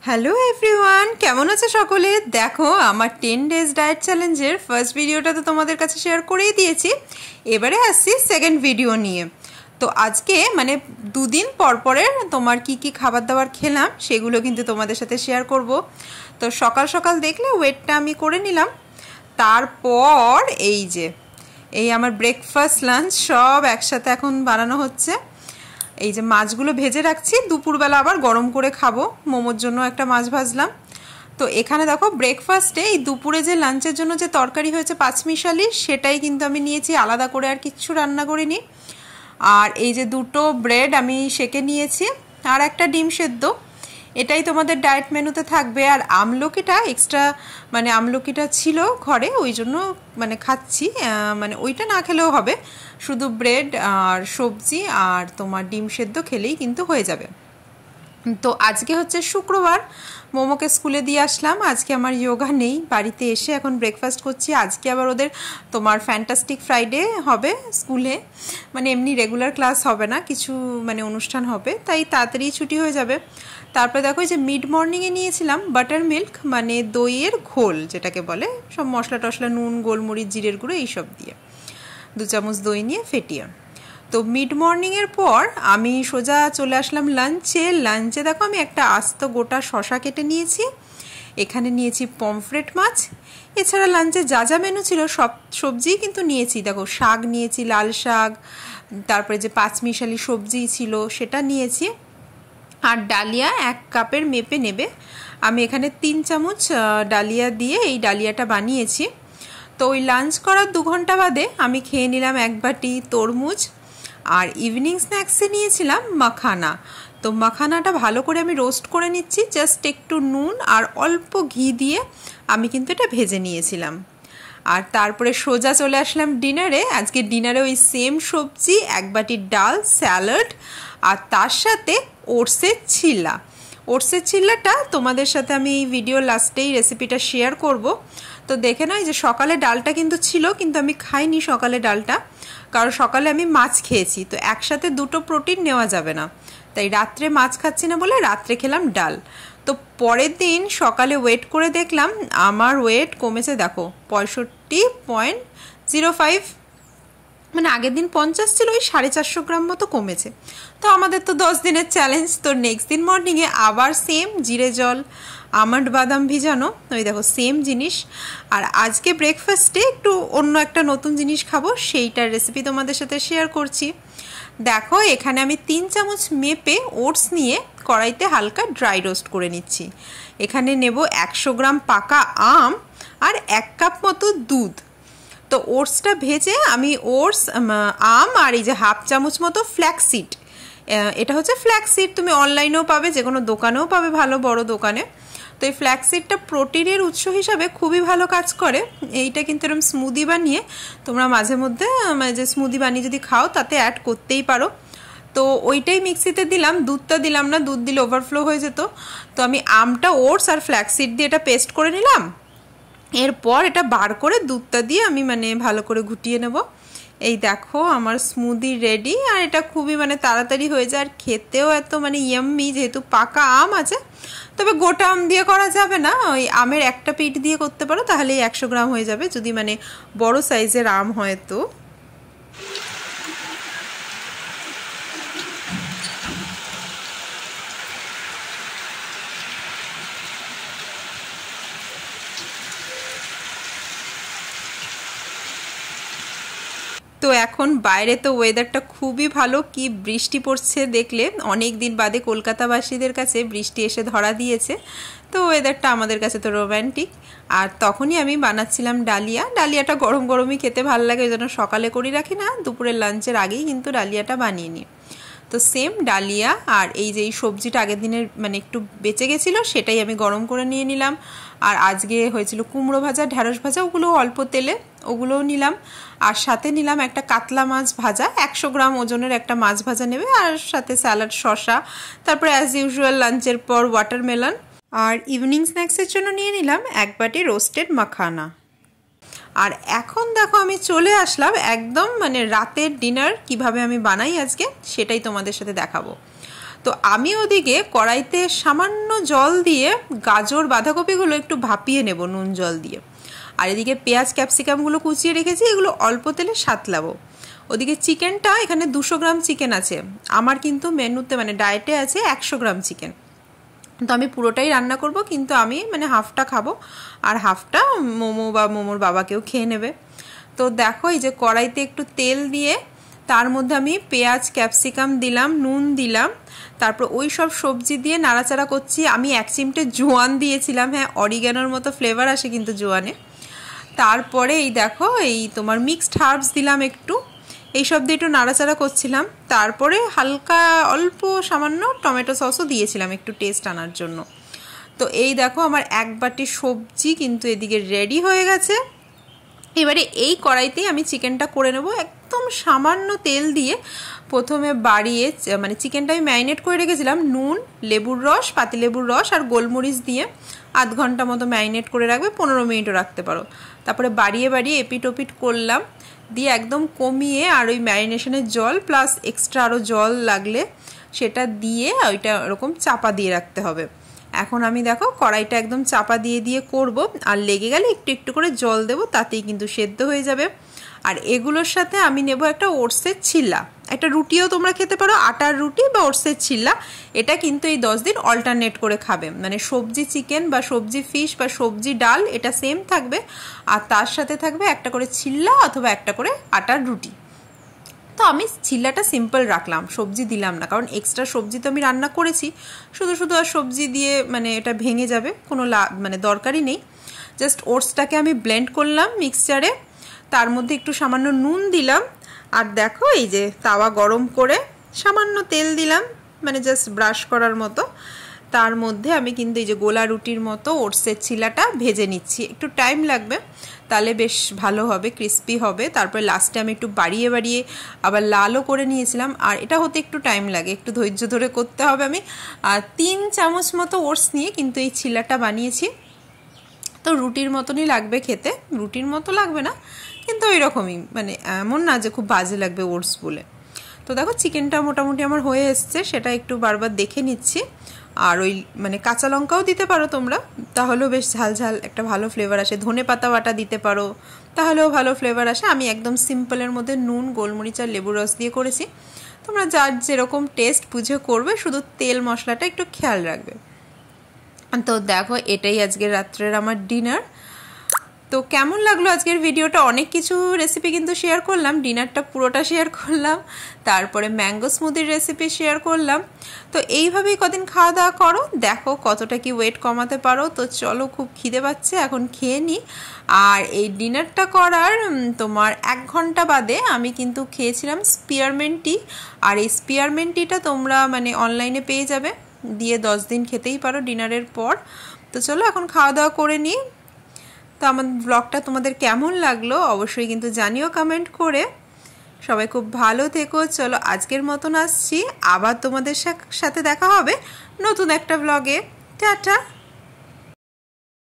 Hello everyone, কেমন আছে সকলে? দেখো, আমার 10 ডেজ ডায়েট চ্যালেঞ্জের ফার্স্ট ভিডিওটা তো তোমাদের কাছে শেয়ার করেই দিয়েছি। এবারে আসছি সেকেন্ড ভিডিও নিয়ে। তো আজকে মানে দুদিন পরের তোমার কি খাবার দাবার খেলাম সেগুলো কিন্তু তোমাদের সাথে শেয়ার করব। তো সকাল সকাল দেখলে ওয়েটটা আমি করে নিলাম। তারপর এই আমার ব্রেকফাস্ট লাঞ্চ সব একসাথে এখন বানানো হচ্ছে। এই যে মাছগুলো ভেজে রাখছি, দুপুরবেলা আবার গরম করে খাবো। মোমোর জন্য একটা মাছ ভাজলাম। তো এখানে দেখো ব্রেকফাস্টে এই দুপুরে যে লাঞ্চের জন্য যে তরকারি হয়েছে পাঁচমিশালি, সেটাই কিন্তু আমি নিয়েছি, আলাদা করে আর কিচ্ছু রান্না করিনি। আর এই যে দুটো ব্রেড আমি সেকে নিয়েছি, আর একটা ডিম সেদ্ধ। এটাই তোমাদের ডায়েট মেনুতে থাকবে। আর আমলকিটা এক্সট্রা, মানে আমলকিটা ছিল ঘরে, ওই জন্য মানে খাচ্ছি। মানে ওইটা না খেলেও হবে, শুধু ব্রেড আর সবজি আর তোমার ডিম সেদ্ধ খেলেই কিন্তু হয়ে যাবে। তো আজকে হচ্ছে শুক্রবার, মোমোকে স্কুলে দিয়ে আসলাম। আজকে আমার যোগা নেই, বাড়িতে এসে এখন ব্রেকফাস্ট করছি। আজকে আবার ওদের তোমার ফ্যান্টাস্টিক ফ্রাইডে হবে স্কুলে, মানে এমনি রেগুলার ক্লাস হবে না, কিছু মানে অনুষ্ঠান হবে, তাই তাড়াতাড়ি ছুটি হয়ে যাবে। তারপরে দেখো যে মিড মর্নিংয়ে নিয়েছিলাম বাটার মিল্ক, মানে দইয়ের ঘোল যেটাকে বলে, সব মশলা টশলা, নুন, গোলমরিচ, জিরের গুঁড়ো এইসব দিয়ে 2 চামচ দই নিয়ে ফেটিয়ে। তো মিড মর্নিংয়ের পর আমি সোজা চলে আসলাম লাঞ্চে দেখো আমি একটা আস্ত গোটা শশা কেটে নিয়েছি, এখানে নিয়েছি পমফ্রেট মাছ। এছাড়া লাঞ্চে যা যা মেনু ছিল সব সবজিই কিন্তু নিয়েছি। দেখো শাক নিয়েছি, লাল শাক, তারপরে যে পাঁচমিশালি সবজি ছিল সেটা নিয়েছি। আর ডালিয়া 1 কাপের মেপে নেবে। আমি এখানে 3 চামচ ডালিয়া দিয়ে এই ডালিয়াটা বানিয়েছি। তো ওই লাঞ্চ করার 2 ঘন্টা বাদে আমি খেয়ে নিলাম 1 বাটি তরমুজ। আর ইভিনিং স্ন্যাক্সে নিয়েছিলাম মাখানা। তো মাখানাটা ভালো করে আমি রোস্ট করে নিচ্ছি, জাস্ট একটু নুন আর অল্প ঘি দিয়ে আমি কিন্তু এটা ভেজে নিয়েছিলাম। আর তারপরে সোজা চলে আসলাম ডিনারে। আজকে ডিনারে ওই সেম সবজি, 1 বাটি ডাল, স্যালাড, আর তার সাথে ওটসের চিল্লা। ওটসের চিল্লাটা তোমাদের সাথে আমি এই ভিডিও লাস্টেই রেসিপিটা শেয়ার করব। তো দেখে নাও, যে সকালে ডালটা কিন্তু ছিল, কিন্তু আমি খাইনি সকালে ডালটা, কারণ সকালে আমি মাছ খেয়েছি। তো একসাথে দুটো প্রোটিন নেওয়া যাবে না, তাই রাত্রে মাছ খাচ্ছি না বলে রাত্রে খেলাম ডাল। তো পরের দিন সকালে ওয়েট করে দেখলাম আমার ওয়েট কমেছে, দেখো 65.05, মানে আগের দিন 50 ছিল, ওই 450 গ্রাম মতো কমেছে। তো আমাদের তো 10 দিনের চ্যালেঞ্জ। তো নেক্সট দিন মর্নিংয়ে আবার সেম জিরে জল, আমন্ড বাদাম ভিজানো, ওই দেখো সেম জিনিস। আর আজকে ব্রেকফাস্টে একটু অন্য একটা নতুন জিনিস খাবো, সেইটার রেসিপি তোমাদের সাথে শেয়ার করছি। দেখো এখানে আমি 3 চামচ মেপে ওটস নিয়ে কড়াইতে হালকা ড্রাই রোস্ট করে নিচ্ছি। এখানে নেব 100 গ্রাম পাকা আম আর 1 কাপ মতো দুধ। তো ওটসটা ভেজে আমি ওটস, আম আর এই যে 1/2 চামচ মতো ফ্ল্যাক্সিড, এটা হচ্ছে ফ্ল্যাক্সিড, তুমি অনলাইনেও পাবে, যে কোনো দোকানেও পাবে, ভালো বড় দোকানে। তো এই ফ্ল্যাক্সিডটা প্রোটিনের উৎস হিসাবে খুবই ভালো কাজ করে। এইটা কিন্তু এরকম স্মুদি বানিয়ে তোমরা মাঝে মধ্যে যে স্মুদি বানিয়ে যদি খাও তাতে অ্যাড করতেই পারো। তো ওইটাই মিক্সিতে দিলাম, দুধটা দিলাম না, দুধ দিলে ওভারফ্লো হয়ে যেত। তো আমি আমটা, ওটস আর ফ্ল্যাক্সিড দিয়ে এটা পেস্ট করে নিলাম। এরপর এটা বার করে দুধটা দিয়ে আমি মানে ভালো করে ঘুটিয়ে নেব। এই দেখো আমার স্মুদি রেডি। আর এটা খুবই মানে তাড়াতাড়ি হয়ে যায়, আর খেতেও এত মানে ইয়াম্মি, যেহেতু পাকা আম আছে। তবে গোটা আম দিয়ে করা যাবে না, ওই আমের একটা পিঠ দিয়ে করতে পারো, তাহলেই 100 গ্রাম হয়ে যাবে, যদি মানে বড় সাইজের আম হয় তো। তো এখন বাইরে তো ওয়েদারটা খুবই ভালো, কি বৃষ্টি পড়ছে দেখলে, অনেক দিন বাদে কলকাতাবাসীদের কাছে বৃষ্টি এসে ধরা দিয়েছে। তো ওয়েদারটা আমাদের কাছে তো রোম্যান্টিক। আর তখনই আমি বানাচ্ছিলাম ডালিয়াটা গরম গরমই খেতে ভালো লাগে, ওই জন্য সকালে করে রাখি না, দুপুরের লাঞ্চের আগেই কিন্তু ডালিয়াটা বানিয়ে নিই। তো সেম ডালিয়া আর এই যে এই সবজিটা আগের দিনের মানে একটু বেঁচে গেছিলো, সেটাই আমি গরম করে নিয়ে নিলাম। আর আজকে হয়েছিল কুমড়ো ভাজা, ঢ্যাঁড়স ভাজা, ওগুলো অল্প তেলে ওগুলোও নিলাম। আর সাথে নিলাম একটা কাতলা মাছ ভাজা, 100 গ্রাম ওজনের একটা মাছ ভাজা নেবে, আর সাথে স্যালাড, শসা, তারপরে অ্যাজ ইউজুয়াল লাঞ্চের পর ওয়াটারমেলন। আর ইভিনিং স্ন্যাক্সের জন্য নিয়ে নিলাম 1 বাটি রোস্টেড মাখানা। আর এখন দেখো আমি চলে আসলাম একদম মানে রাতের ডিনার কিভাবে আমি বানাই আজকে, সেটাই তোমাদের সাথে দেখাবো। তো আমি ওদিকে কড়াইতে সামান্য জল দিয়ে গাজর বাঁধাকপিগুলো একটু ভাপিয়ে নেব নুন জল দিয়ে। আর এদিকে পেঁয়াজ ক্যাপসিকামগুলো কুচিয়ে রেখেছি, এগুলো অল্প তেলে সাঁতলাবো। ওদিকে চিকেনটা, এখানে 200 গ্রাম চিকেন আছে, আমার কিন্তু মেনুতে মানে ডায়েটে আছে 100 গ্রাম চিকেন। তো আমি পুরোটাই রান্না করব, কিন্তু আমি মানে হাফটা খাবো আর হাফটা মোমো বা মোমোর বাবাকেও খেয়ে নেবে। তো দেখো এই যে কড়াইতে একটু তেল দিয়ে তার মধ্যে আমি পেঁয়াজ ক্যাপসিকাম দিলাম, নুন দিলাম, তারপর ওই সব সবজি দিয়ে নাড়াচাড়া করছি। আমি 1 চিমটে জোয়ান দিয়েছিলাম, হ্যাঁ অরিগ্যানোর মতো ফ্লেভার আসে কিন্তু জোয়ানে। তারপরে এই দেখো এই তোমার মিক্সড হার্বস দিলাম একটু, এইসব দিয়ে একটু নাড়াচাড়া করছিলাম। তারপরে হালকা অল্প সামান্য টমেটো সসও দিয়েছিলাম একটু টেস্ট আনার জন্য। তো এই দেখো আমার 1 বাটি সবজি কিন্তু এদিকে রেডি হয়ে গেছে। এবারে এই কড়াইতেই আমি চিকেনটা করে নেব। একদম সামান্য তেল দিয়ে প্রথমে বাড়িয়ে মানে চিকেনটা আমি ম্যারিনেট করে রেখেছিলাম নুন, লেবুর রস, পাতিলেবুর রস আর গোলমরিচ দিয়ে 1/2 ঘন্টা মতো ম্যারিনেট করে রাখবে, 15 মিনিটও রাখতে পারো। তারপরে বাড়িয়ে বাড়িয়ে এপিট ওপিট করলাম, দিয়ে একদম কমিয়ে আর ওই ম্যারিনেশনের জল প্লাস এক্সট্রা আরও জল লাগলে সেটা দিয়ে ওইটা ওরকম চাপা দিয়ে রাখতে হবে। এখন আমি দেখো কড়াইটা একদম চাপা দিয়ে দিয়ে করব, আর লেগে গেলে একটু একটু করে জল দেবো, তাতেই কিন্তু সেদ্ধ হয়ে যাবে। আর এগুলোর সাথে আমি নেব একটা ওটসের ছিল্লা, একটা রুটিও তোমরা খেতে পারো, আটার রুটি বা ওটসের ছিল্লা। এটা কিন্তু এই 10 দিন অল্টারনেট করে খাবে, মানে সবজি চিকেন বা সবজি ফিশ বা সবজি ডাল এটা সেম থাকবে, আর তার সাথে থাকবে একটা করে ছিল্লা অথবা একটা করে আটার রুটি। তো আমি ছিল্লাটা সিম্পল রাখলাম, সবজি দিলাম না, কারণ এক্সট্রা সবজি তো আমি রান্না করেছি, শুধু শুধু আর সবজি দিয়ে মানে এটা ভেঙে যাবে, কোনো মানে দরকারই নেই। জাস্ট ওটসটাকে আমি ব্লেন্ড করলাম মিক্সচারে, তার মধ্যে একটু সামান্য নুন দিলাম, আর দেখো এই যে তাওয়া গরম করে সামান্য তেল দিলাম, মানে জাস্ট ব্রাশ করার মতো। তার মধ্যে আমি কিন্তু এই যে গোলা রুটির মতো ওটসের ছিলাটা ভেজে নিচ্ছি, একটু টাইম লাগবে, তাহলে বেশ ভালো হবে, ক্রিস্পি হবে। তারপরে লাস্টে আমি একটু বাড়িয়ে বাড়িয়ে আবার লালও করে নিয়েছিলাম, আর এটা হতে একটু টাইম লাগে, একটু ধৈর্য ধরে করতে হবে। আমি 3 চামচ মতো ওটস নিয়ে কিন্তু এই ছিলাটা বানিয়েছি। তো রুটির মতনই লাগবে খেতে, রুটির মতো লাগবে না কিন্তু ওই রকমই, মানে এমন না যে খুব বাজে লাগবে ওটস বলে। তো দেখো চিকেনটা মোটামুটি আমার হয়ে এসছে, সেটা একটু বারবার দেখে নিচ্ছি। আর ওই মানে কাঁচা লঙ্কাও দিতে পারো তোমরা, তাহলেও বেশ ঝাল ঝাল একটা ভালো ফ্লেভার আসে। ধনে পাতা বাটা দিতে পারো, তাহলেও ভালো ফ্লেভার আসে। আমি একদম সিম্পলের মধ্যে নুন, গোলমরিচ আর লেবুর রস দিয়ে করেছি। তোমরা যার যেরকম টেস্ট বুঝে করবে, শুধু তেল মশলাটা একটু খেয়াল রাখবে। তো দেখো এটাই আজকের রাত্রের আমার ডিনার। তো কেমন লাগলো আজকের ভিডিওটা? অনেক কিছু রেসিপি কিন্তু শেয়ার করলাম, ডিনারটা পুরোটা শেয়ার করলাম, তারপরে ম্যাঙ্গো স্মুদির রেসিপি শেয়ার করলাম। তো এইভাবেই কদিন খাওয়া দাওয়া করো, দেখো কতটা কি ওয়েট কমাতে পারো। তো চলো, খুব খিদে পাচ্ছে, এখন খেয়ে নিই। আর এই ডিনারটা করার তোমার 1 ঘন্টা বাদে আমি কিন্তু খেয়েছিলাম স্পিয়ারমেন্ট টি, আর এই স্পিয়ারমেন্ট টিটা তোমরা মানে অনলাইনে পেয়ে যাবে, দিয়ে 10 দিন খেতেই পারো ডিনারের পর। তো চলো এখন খাওয়া দাওয়া করে নিই। তো আমার ব্লগটা তোমাদের কেমন লাগলো অবশ্যই কিন্তু জানিও কমেন্ট করে। সবাই খুব ভালো থেকো। চলো আজকের মতন আসছি, আবার তোমাদের সাথে দেখা হবে নতুন একটা ব্লগে। টাটা।